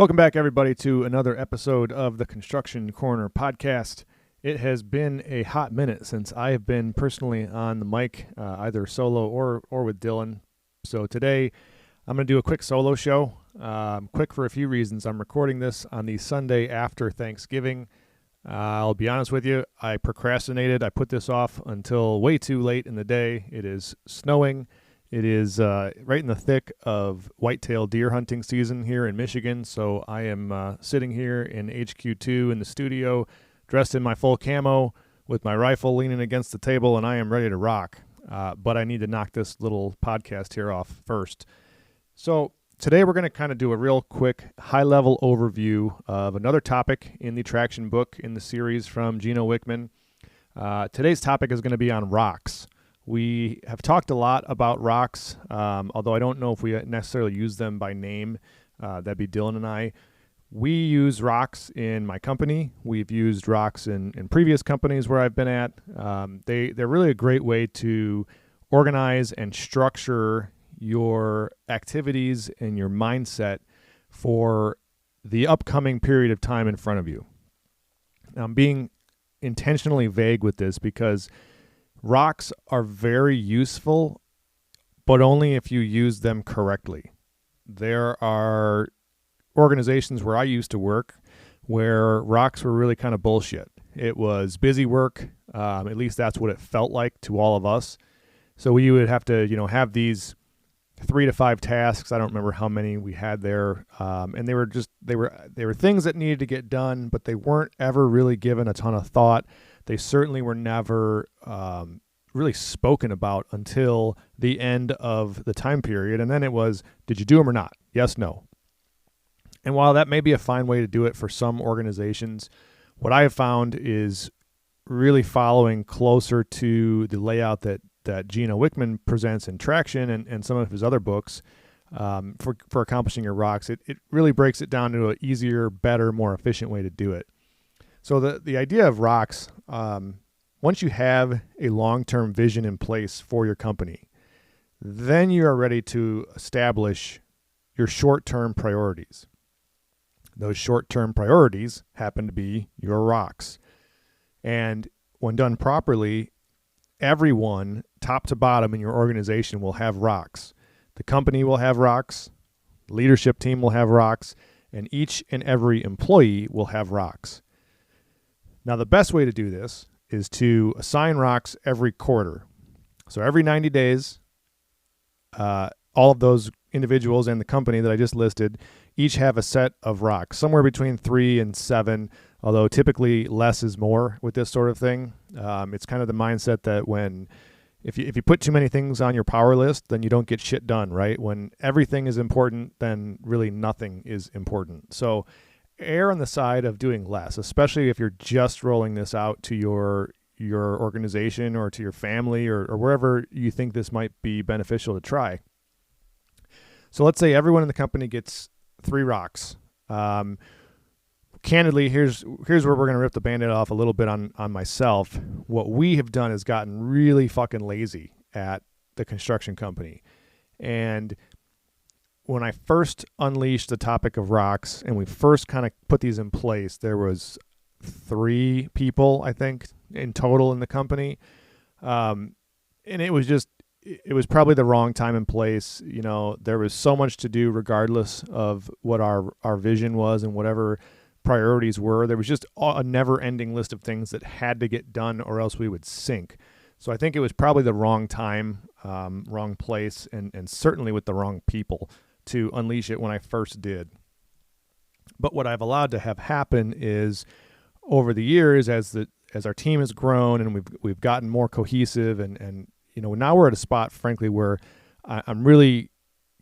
Welcome back, everybody, to another episode of the Construction Corner podcast. It has been a hot minute since I have been personally on the mic, either solo or with Dillon. So today, I'm going to do a quick solo show. Quick for a few reasons. I'm recording this on the Sunday after Thanksgiving. I'll be honest with you, I procrastinated. I put this off until way too late in the day. It is snowing. It is right in the thick of whitetail deer hunting season here in Michigan, so I am sitting here in HQ2 in the studio, dressed in my full camo, with my rifle leaning against the table, and I am ready to rock. But I need to knock this little podcast here off first. So today we're going to kind of do a real quick, high-level overview of another topic in the traction book in the series from Gino Wickman. Today's topic is going to be on rocks. We have talked a lot about rocks, although I don't know if we necessarily use them by name. That'd be Dillon and I. We use rocks in my company. We've used rocks in previous companies where I've been at. They're really a great way to organize and structure your activities and your mindset for the upcoming period of time in front of you. Now, I'm being intentionally vague with this because rocks are very useful, but only if you use them correctly. There are organizations where I used to work where rocks were really kind of bullshit. It was busy work. At least that's what it felt like to all of us. So we would have to, have these 3 to 5 tasks. I don't remember how many we had there. And they were things that needed to get done, but they weren't ever really given a ton of thought. They certainly were never really spoken about until the end of the time period. And then it was, did you do them or not? Yes, no. And while that may be a fine way to do it for some organizations, what I have found is really following closer to the layout that Gino Wickman presents in Traction and some of his other books for accomplishing your rocks. It really breaks it down to an easier, better, more efficient way to do it. So the idea of rocks, once you have a long-term vision in place for your company, then you are ready to establish your short-term priorities. Those short-term priorities happen to be your rocks. And when done properly, everyone, top to bottom in your organization, will have rocks. The company will have rocks, the leadership team will have rocks, and each and every employee will have rocks. Now, the best way to do this is to assign rocks every quarter. So every 90 days, all of those individuals and the company that I just listed each have a set of rocks, somewhere between 3 and 7, although typically less is more with this sort of thing. It's kind of the mindset that if you put too many things on your power list, then you don't get shit done, right? When everything is important, then really nothing is important. So err on the side of doing less, especially if you're just rolling this out to your organization or to your family or wherever you think this might be beneficial to try. So let's say everyone in the company gets 3 rocks. Candidly, here's where we're going to rip the Band-Aid off a little bit on myself. What we have done is gotten really fucking lazy at the construction company. And when I first unleashed the topic of rocks and we first kind of put these in place, there was 3 people, I think, in total in the company. And it was probably the wrong time and place. There was so much to do regardless of what our vision was and whatever priorities were. There was just a never-ending list of things that had to get done or else we would sink. So I think it was probably the wrong time, wrong place, and certainly with the wrong people to unleash it when I first did. But what I've allowed to have happen is over the years, as our team has grown and we've gotten more cohesive and now we're at a spot, frankly, where I'm really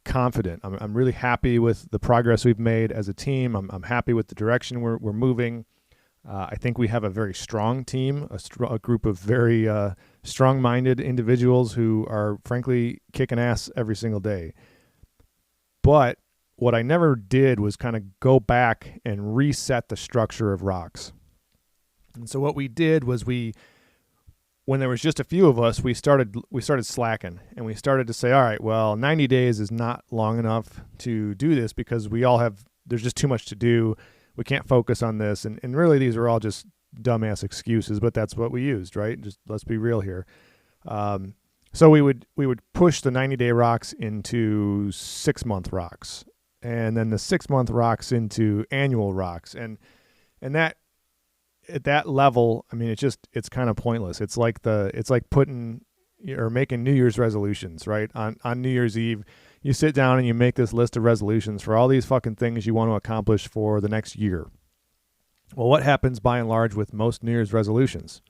confident. I'm really happy with the progress we've made as a team. I'm happy with the direction we're moving. I think we have a very strong team, a group of very strong-minded individuals who are, frankly, kicking ass every single day. But what I never did was kind of go back and reset the structure of rocks. And so what we did was when there was just a few of us, we started slacking, and we started to say, all right, well, 90 days is not long enough to do this because we all have there's just too much to do. We can't focus on this. And really, these are all just dumbass excuses, but that's what we used, right? Just let's be real here. So we would push the 90-day rocks into 6-month rocks, and then the 6-month rocks into annual rocks, and that at that level, I mean, it's kind of pointless. It's like putting or making New Year's resolutions, right? On New Year's Eve, you sit down and you make this list of resolutions for all these fucking things you want to accomplish for the next year. Well, what happens by and large with most New Year's resolutions?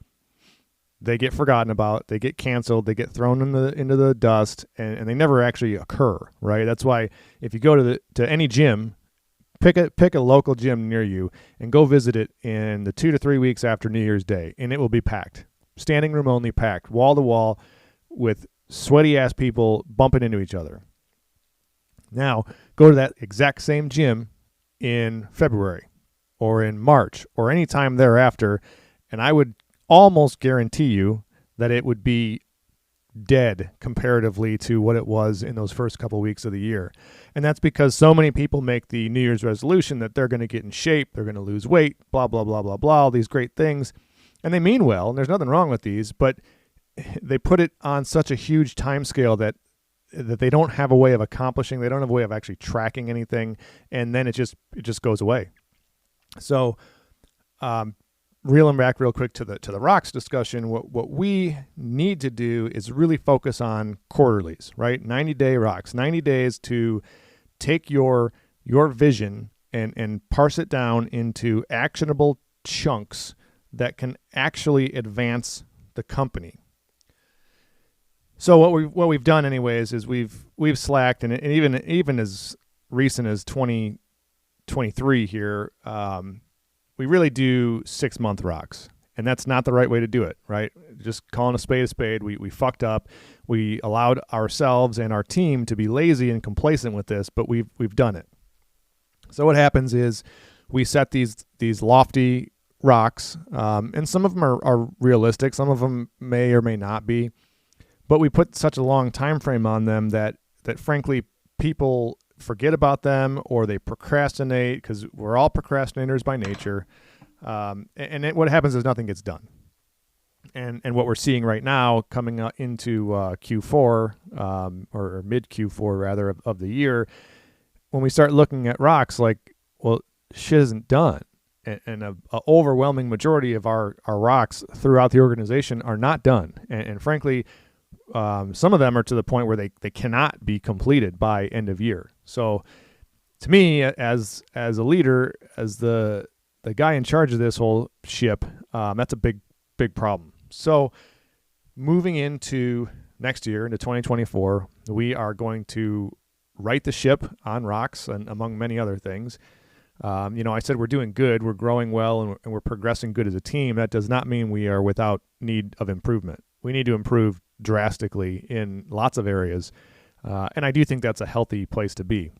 They get forgotten about, they get canceled, they get thrown into the dust, and they never actually occur, right? That's why if you go to any gym, pick a local gym near you and go visit it in the 2 to 3 weeks after New Year's Day, and it will be packed. Standing room only, packed, wall to wall, with sweaty ass people bumping into each other. Now, go to that exact same gym in February or in March or any time thereafter, and I would almost guarantee you that it would be dead comparatively to what it was in those first couple weeks of the year. And that's because so many people make the New Year's resolution that they're going to get in shape, they're going to lose weight, blah, blah, blah, blah, blah, all these great things. And they mean well, and there's nothing wrong with these, but they put it on such a huge time scale that they don't have a way of accomplishing, they don't have a way of actually tracking anything, and then it just goes away. So, reeling back real quick to the rocks discussion, what we need to do is really focus on quarterlies, right? 90-day rocks, 90 days to take your vision and parse it down into actionable chunks that can actually advance the company. So what we've done anyways is we've slacked, and even as recent as 2023 here, we really do 6-month rocks, and that's not the right way to do it, right? Just calling a spade. We fucked up. We allowed ourselves and our team to be lazy and complacent with this, but we've done it. So what happens is we set these lofty rocks, and some of them are realistic. Some of them may or may not be. But we put such a long time frame on them that frankly people forget about them, or they procrastinate, because we're all procrastinators by nature. What happens is nothing gets done. And what we're seeing right now coming into Q4 or mid Q4 rather of the year, when we start looking at rocks, like, well, shit isn't done. And a overwhelming majority of our rocks throughout the organization are not done. And frankly, some of them are to the point where they cannot be completed by end of year. So to me, as a leader, as the guy in charge of this whole ship, that's a big problem. So moving into next year, into 2024, we are going to right the ship on rocks, and among many other things. I said we're doing good, we're growing well, and we're progressing good as a team. That does not mean we are without need of improvement. We need to improve drastically in lots of areas, and I do think that's a healthy place to be.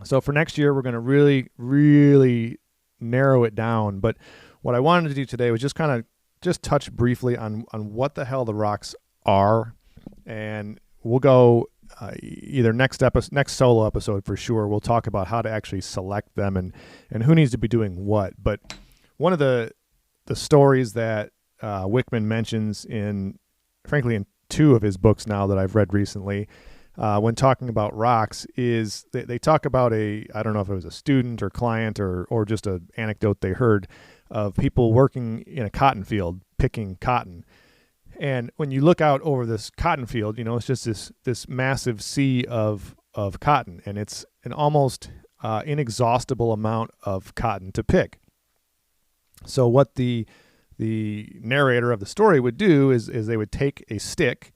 So for next year, we're going to really, really narrow it down. But what I wanted to do today was just touch briefly on what the hell the rocks are, and we'll go either next solo episode for sure. We'll talk about how to actually select them and who needs to be doing what. But one of the stories that Wickman mentions in 2 of his books now that I've read recently, when talking about rocks, is they talk about I don't know if it was a student or client or just an anecdote they heard of people working in a cotton field picking cotton. And when you look out over this cotton field, it's just this massive sea of cotton, and it's an almost inexhaustible amount of cotton to pick. So what the narrator of the story would do is they would take a stick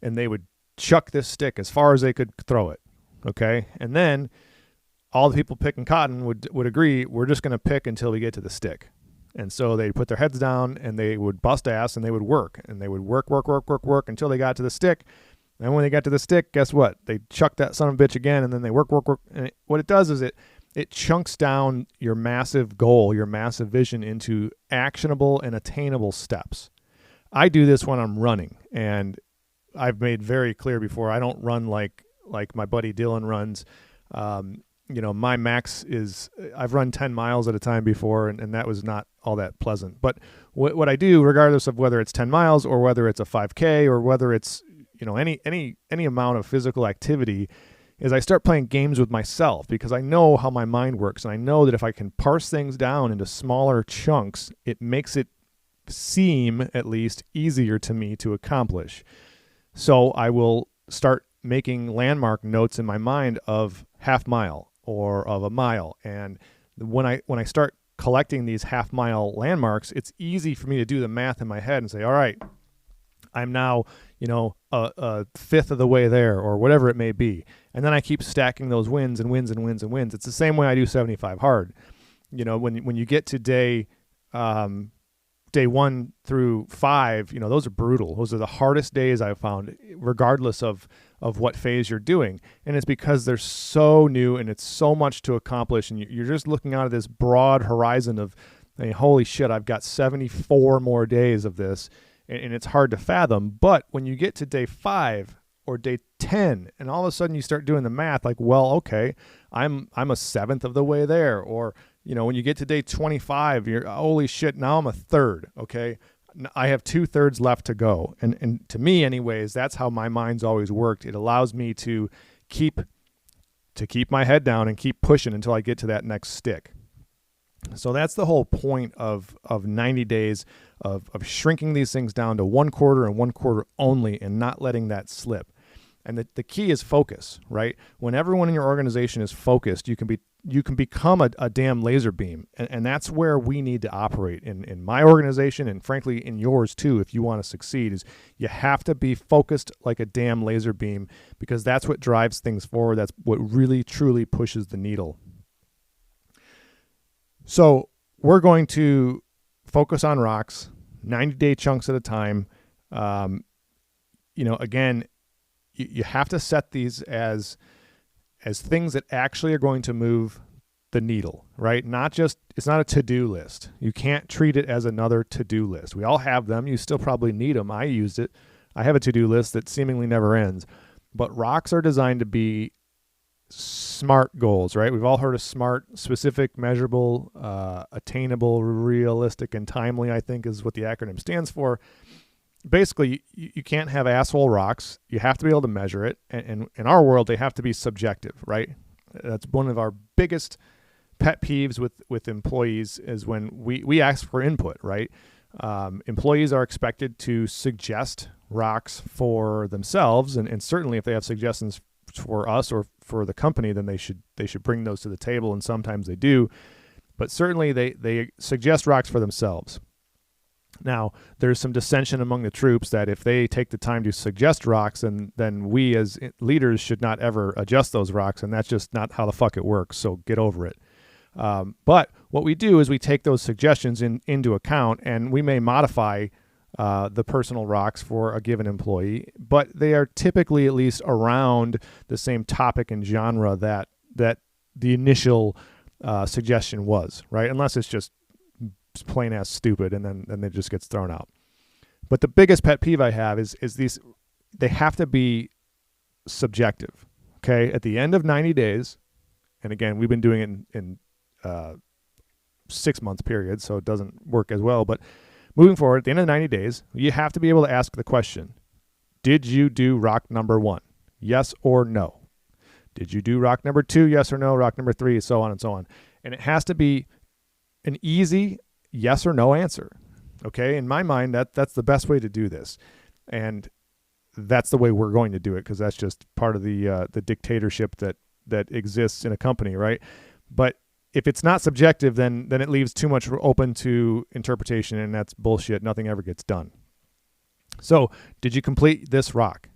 and they would chuck this stick as far as they could throw it. Okay. And then all the people picking cotton would agree, we're just going to pick until we get to the stick. And so they'd put their heads down and they would bust ass and they would work, and they would work until they got to the stick. And when they got to the stick, guess what? They chuck that son of a bitch again, and then they work. And what it does is it chunks down your massive goal, your massive vision into actionable and attainable steps. I do this when I'm running, and I've made very clear before, I don't run like my buddy Dillon runs. my max is, I've run 10 miles at a time before, and that was not all that pleasant. But what I do, regardless of whether it's 10 miles or whether it's a 5K or whether it's, any amount of physical activity, is I start playing games with myself, because I know how my mind works. And I know that if I can parse things down into smaller chunks, it makes it seem at least easier to me to accomplish. So I will start making landmark notes in my mind of half mile or of a mile. And when I start collecting these half mile landmarks, it's easy for me to do the math in my head and say, all right, I'm now, a fifth of the way there, or whatever it may be. And then I keep stacking those wins and wins and wins and wins. It's the same way I do 75 hard. When you get to day 1 through 5, those are brutal. Those are the hardest days I've found, regardless of what phase you're doing. And it's because they're so new and it's so much to accomplish. And you're just looking out of this broad horizon of, holy shit, I've got 74 more days of this. And it's hard to fathom. But when you get to day 5 or day 10, and all of a sudden you start doing the math, like, well, okay, I'm a seventh of the way there. Or, when you get to day 25, you're, holy shit, now I'm a third. Okay, I have 2/3 left to go. And to me, anyways, that's how my mind's always worked. It allows me to keep my head down and keep pushing until I get to that next stick. So that's the whole point of 90 days of shrinking these things down to 1 quarter and 1 quarter only, and not letting that slip. And the key is focus, right? When everyone in your organization is focused, you can become a damn laser beam. And that's where we need to operate in my organization, and frankly in yours too, if you want to succeed. Is you have to be focused like a damn laser beam, because that's what drives things forward. That's what really truly pushes the needle. So we're going to focus on rocks, 90-day chunks at a time. Again, you have to set these as things that actually are going to move the needle, right? It's not a to-do list. You can't treat it as another to-do list. We all have them. You still probably need them. I used it. I have a to-do list that seemingly never ends. But rocks are designed to be SMART goals, right? We've all heard of SMART: specific, measurable, attainable, realistic, and timely, I think is what the acronym stands for. Basically, you can't have asshole rocks. You have to be able to measure it. And in our world, they have to be subjective, right? That's one of our biggest pet peeves with employees, is when we ask for input, right? Employees are expected to suggest rocks for themselves. And certainly if they have suggestions for us or for the company, then they should bring those to the table, and sometimes they do, but certainly they suggest rocks for themselves. Now, there's some dissension among the troops that if they take the time to suggest rocks, then we as leaders should not ever adjust those rocks, and that's just not how the fuck it works, so get over it. But what we do is we take those suggestions into account, and we may modify the personal rocks for a given employee, but they are typically at least around the same topic and genre that the initial suggestion was, right? Unless it's just plain ass stupid, and then it just gets thrown out. But the biggest pet peeve I have is these, they have to be subjective, okay? At the end of 90 days, and again, we've been doing it in 6-month periods, so it doesn't work as well, but moving forward, at the end of 90 days, you have to be able to ask the question, did you do rock number 1? Yes or no? Did you do rock number 2? Yes or no? Rock number 3, so on and so on. And it has to be an easy yes or no answer. Okay? In my mind, that's the best way to do this. And that's the way we're going to do it, because that's just part of the dictatorship that exists in a company, right? But if it's not subjective, then it leaves too much open to interpretation, and that's bullshit. Nothing ever gets done. So, did you complete this rock?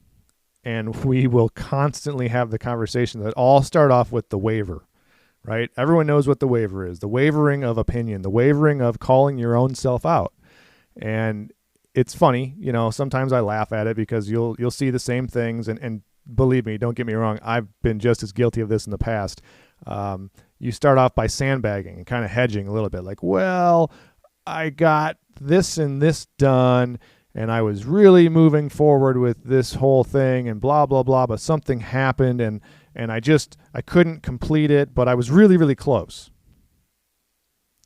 And we will constantly have the conversation that all start off with the waiver, right? Everyone knows what the waiver is. The wavering of opinion, the wavering of calling your own self out. And it's funny, sometimes I laugh at it, because you'll see the same things, and believe me, don't get me wrong, I've been just as guilty of this in the past. You start off by sandbagging and kind of hedging a little bit, like, well, I got this and this done, and I was really moving forward with this whole thing, and blah, blah, blah, but something happened, and and I couldn't complete it, but I was really, really close.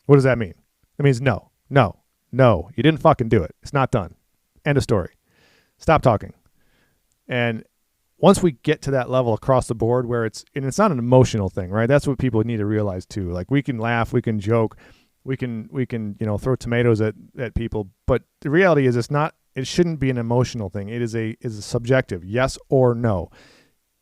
What does that mean? It means no, you didn't fucking do it. It's not done. End of story. Stop talking. And once we get to that level across the board where it's not an emotional thing, right? That's what people need to realize too. Like, we can laugh, we can joke, we can throw tomatoes at people, but the reality is it shouldn't be an emotional thing. It is a subjective yes or no.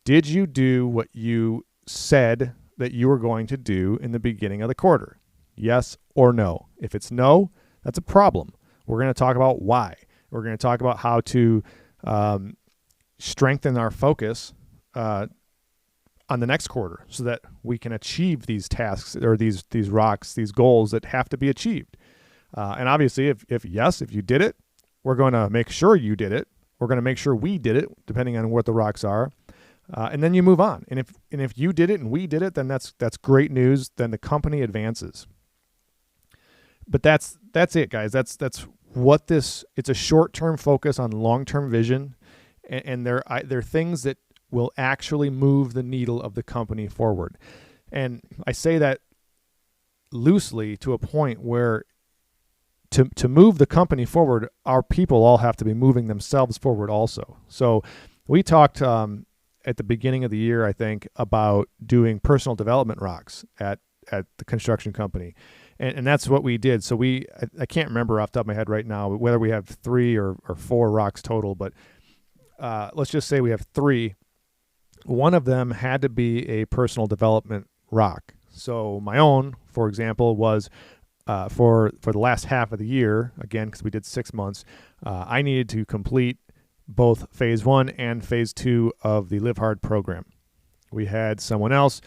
Did you do what you said that you were going to do in the beginning of the quarter? Yes or no. If it's no, that's a problem. We're going to talk about why. We're going to talk about how to strengthen our focus on the next quarter so that we can achieve these tasks or these rocks, these goals that have to be achieved. And obviously, if you did it, we're going to make sure you did it. We're going to make sure we did it, depending on what the rocks are. And then you move on. And if you did it and we did it, then that's great news. Then the company advances. But that's it, guys. That's what it's a short-term focus on long-term vision. And they're things that will actually move the needle of the company forward. And I say that loosely to a point where to move the company forward, our people all have to be moving themselves forward also. So we talked at the beginning of the year, I think, about doing personal development rocks at the construction company. And that's what we did. So I can't remember off the top of my head right now whether we have 3 or 4 rocks total, but let's just say we have 3. One of them had to be a personal development rock. So my own, for example, was for the last half of the year, again, because we did 6 months, I needed to complete both phase 1 and phase 2 of the Live Hard program. We had someone else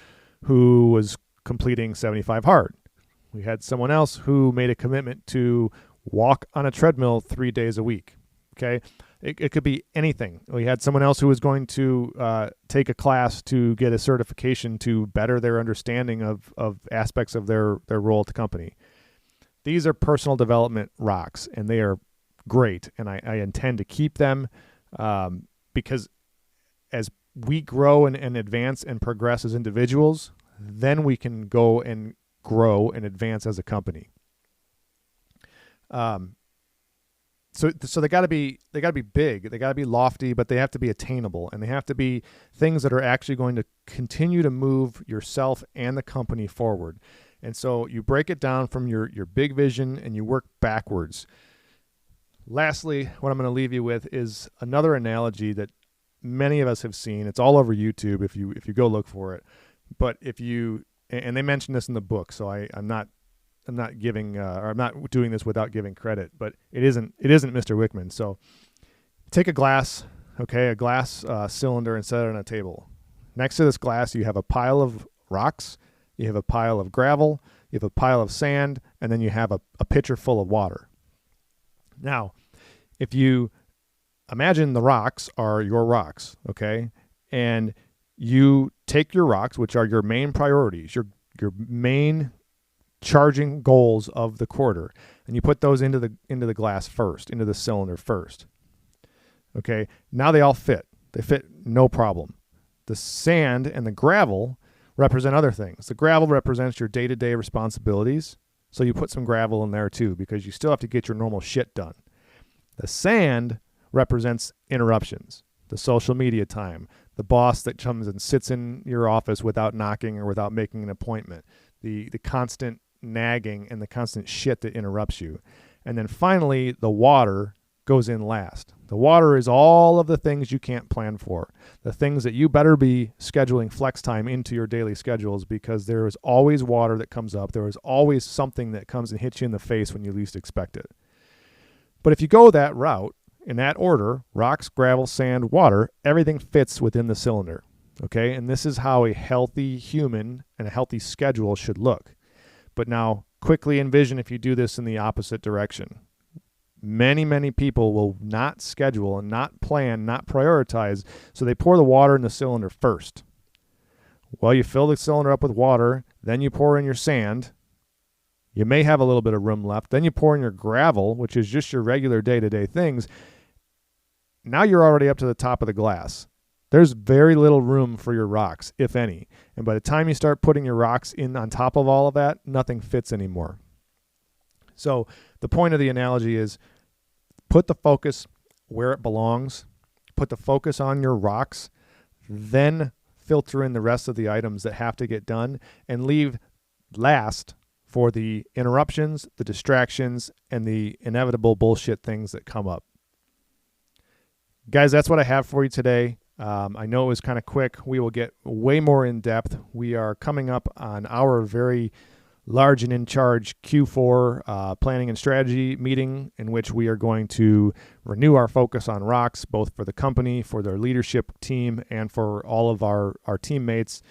who was completing 75 Hard. We had someone else who made a commitment to walk on a treadmill 3 days a week. Okay. It could be anything. We had someone else who was going to take a class to get a certification to better their understanding of aspects of their role at the company. These are personal development rocks, and they are great, and I intend to keep them because as we grow and advance and progress as individuals, then we can go and grow and advance as a company. So they got to be big, they got to be lofty, but they have to be attainable, and they have to be things that are actually going to continue to move yourself and the company forward. And so you break it down from your big vision and you work backwards. Lastly, what I'm going to leave you with is another analogy that many of us have seen. It's all over YouTube if you go look for it. But and they mention this in the book, so I'm not giving or I'm not doing this without giving credit, but it isn't Mr. Wickman. So take a glass cylinder and set it on a table. Next to this glass, you have a pile of rocks, you have a pile of gravel, you have a pile of sand, and then you have a pitcher full of water. Now, if you imagine the rocks are your rocks, okay, and you take your rocks, which are your main priorities, your main charging goals of the quarter, and you put those into the glass first, into the cylinder first. Okay, now they all fit. They fit no problem. The sand and the gravel represent other things. The gravel represents your day-to-day responsibilities, so you put some gravel in there too, because you still have to get your normal shit done. The sand represents interruptions, the social media time, the boss that comes and sits in your office without knocking or without making an appointment, the constant nagging and the constant shit that interrupts you. And then finally, the water goes in last. The water is all of the things you can't plan for, the things that you better be scheduling flex time into your daily schedules, because there is always water that comes up. There is always something that comes and hits you in the face when you least expect it. But if you go that route, in that order, rocks, gravel, sand, water, everything fits within the cylinder. Okay? And this is how a healthy human and a healthy schedule should look. But now, quickly envision if you do this in the opposite direction. Many, many people will not schedule and not plan, not prioritize, so they pour the water in the cylinder first. Well, you fill the cylinder up with water, then you pour in your sand. You may have a little bit of room left. Then you pour in your gravel, which is just your regular day-to-day things. Now you're already up to the top of the glass. there's very little room for your rocks, if any. And by the time you start putting your rocks in on top of all of that, nothing fits anymore. So the point of the analogy is put the focus where it belongs, put the focus on your rocks, then filter in the rest of the items that have to get done, and leave last for the interruptions, the distractions, and the inevitable bullshit things that come up. Guys, that's what I have for you today. I know it was kind of quick. We will get way more in depth. We are coming up on our very large and in charge Q4 planning and strategy meeting, in which we are going to renew our focus on rocks, both for the company, for their leadership team, and for all of our teammates.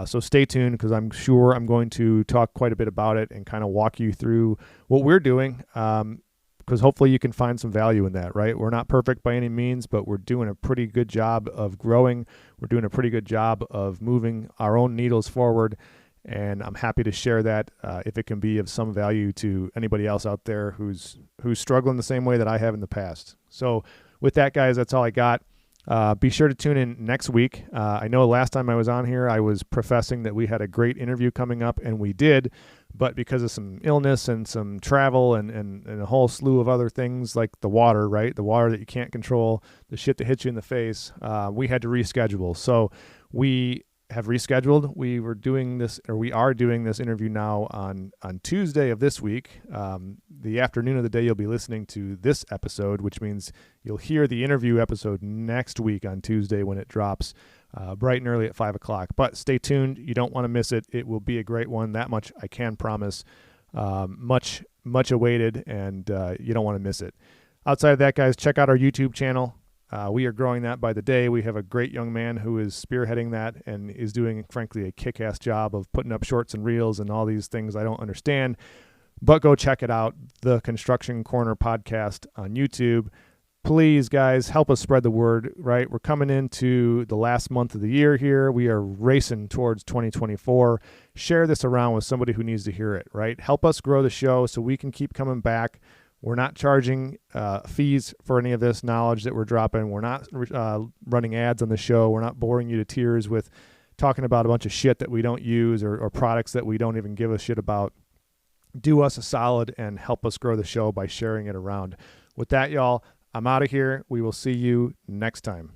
So stay tuned, because I'm sure I'm going to talk quite a bit about it and kind of walk you through what we're doing, because hopefully you can find some value in that, right? We're not perfect by any means, but we're doing a pretty good job of growing. We're doing a pretty good job of moving our own needles forward. And I'm happy to share that if it can be of some value to anybody else out there who's struggling the same way that I have in the past. So with that, guys, that's all I got. Be sure to tune in next week. I know last time I was on here, I was professing that we had a great interview coming up, and we did. But because of some illness and some travel and a whole slew of other things like the water, right? The water that you can't control, the shit that hits you in the face, we had to reschedule. So we have rescheduled. We are doing this interview now on Tuesday of this week. The afternoon of the day you'll be listening to this episode, which means you'll hear the interview episode next week on Tuesday when it drops bright and early at 5 o'clock. But stay tuned. You don't want to miss it. It will be a great one. That much I can promise. Much awaited, and you don't want to miss it. Outside of that, guys, check out our YouTube channel. We are growing that by the day. We have a great young man who is spearheading that and is doing, frankly, a kick-ass job of putting up shorts and reels and all these things I don't understand. But go check it out, the Construction Corner podcast on YouTube. Please, guys, help us spread the word, right? We're coming into the last month of the year here. We are racing towards 2024. Share this around with somebody who needs to hear it, right? Help us grow the show so we can keep coming back. We're not charging fees for any of this knowledge that we're dropping. We're not running ads on the show. We're not boring you to tears with talking about a bunch of shit that we don't use or products that we don't even give a shit about. Do us a solid and help us grow the show by sharing it around. With that, y'all, I'm out of here. We will see you next time.